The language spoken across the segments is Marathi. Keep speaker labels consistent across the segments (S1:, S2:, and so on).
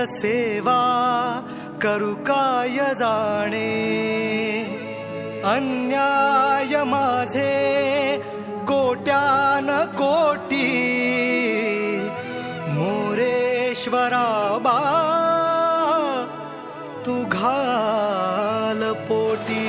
S1: सेवा करू काय जाणे, अन्याय माझे कोट्यान कोटी, मोरेश्वरा बा तू घाल पोटी.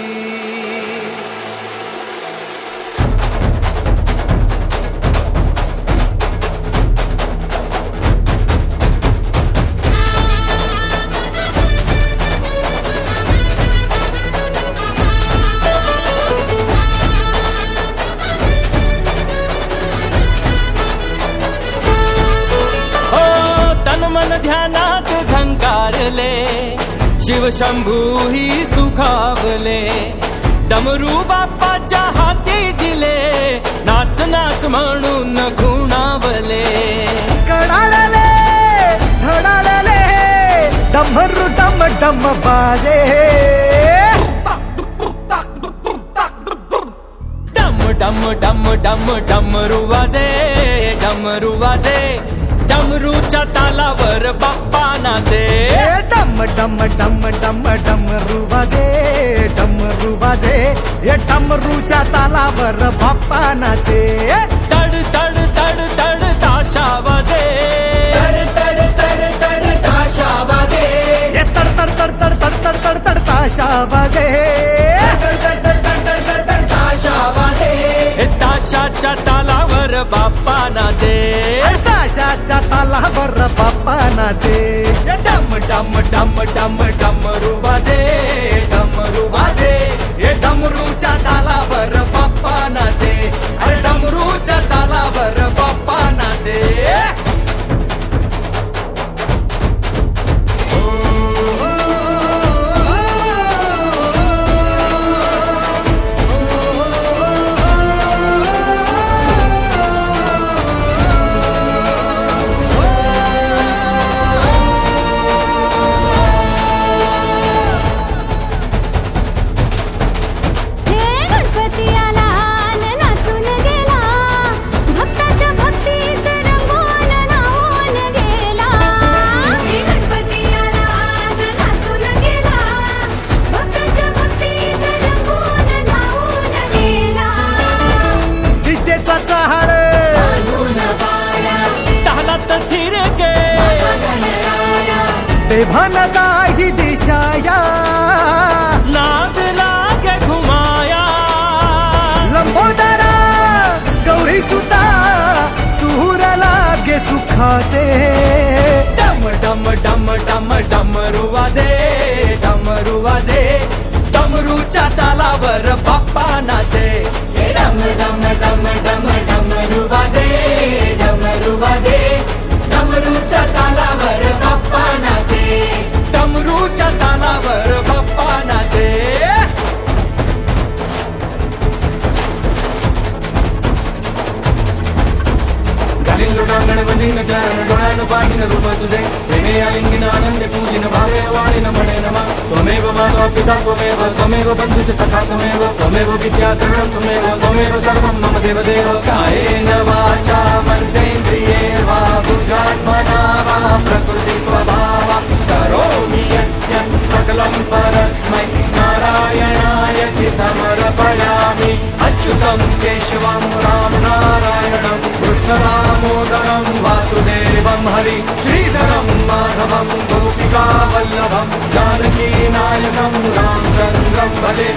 S2: मन ध्यानात झंकारले, शिवशंभू ही सुखावले, डमरू बाप्पाच्या हाती दिले, नाच नाच म्हणून खुणावले.
S1: कडाळले धडाळले डमरू डम डम बाजे,
S2: डम डम डम डम डमरू वाजे, डमरू वाजे, डमरूच्या तालावर बाप्पा नाचे.
S1: डम डम डम डम डमरू वाजे, डमरू वाजे, डमरूच्या तालावर बाप्पा नाचे.
S2: तड तड तड तड ताशा वाजे,
S1: तड तड तड तड ताशा वाजे, तड तड तड तड तड तड तड तड ताशा वाजे, तड तड तड तड तड तड ताशा वाजे.
S2: ताशाच्या तालावर बाप्पा नाचे,
S1: ताशाच्या तालावर बाप्पा नाचे. डम डम डम डम डमरू वाजे, डमरू वाजे, डमरूच्या तालावर बाप्पा नाचे. अरे डमरूच्या तालावर बाप्पा नाचे. भान काळजी दिशाया,
S2: नाद लागे घुमाया,
S1: लंबोदरा गौरी सुता सूर लागे सुखाचे. डम डम डम डम डमरू वाजे, डमरू वाजे, डमरूच्या तालावर बाप्पा नाचे. डम डम डम डम डमरू वाजे, डमरू वाजे, डमरूच्या तालावर बाप्पा नाचे. डमरूच्या तालावर बाप्पा नाचे. घालीन लोटांगण बंदीन चरण डोळ्यानं पाहिन रूप तुझे, प्रेमे आलिंगीन आनंद पूजिन भावे वाळीन म्हणे नमा. त्वमेव माता पिता त्वमेव, त्वमेव बंधुच सखा त्वमेव, त्वमेव विद्या तरुणं त्वमेव, त्वमेव सर्वं मम देवदेव. कायेन वाचा मनसेन्द्रिये वा बुद्ध्यात्मना वा प्रकृति स्वभावा करोमि यज्ञं सकलं परस्मै नारायणायति समर्पयामि. अच्युतं केशवं राम नारायणं कृष्णदामोदरं वासुदेवं हरि श्रीधरं माधवं गोपिका वल्लभं जानकी नायकं रामचन्द्रं भजे.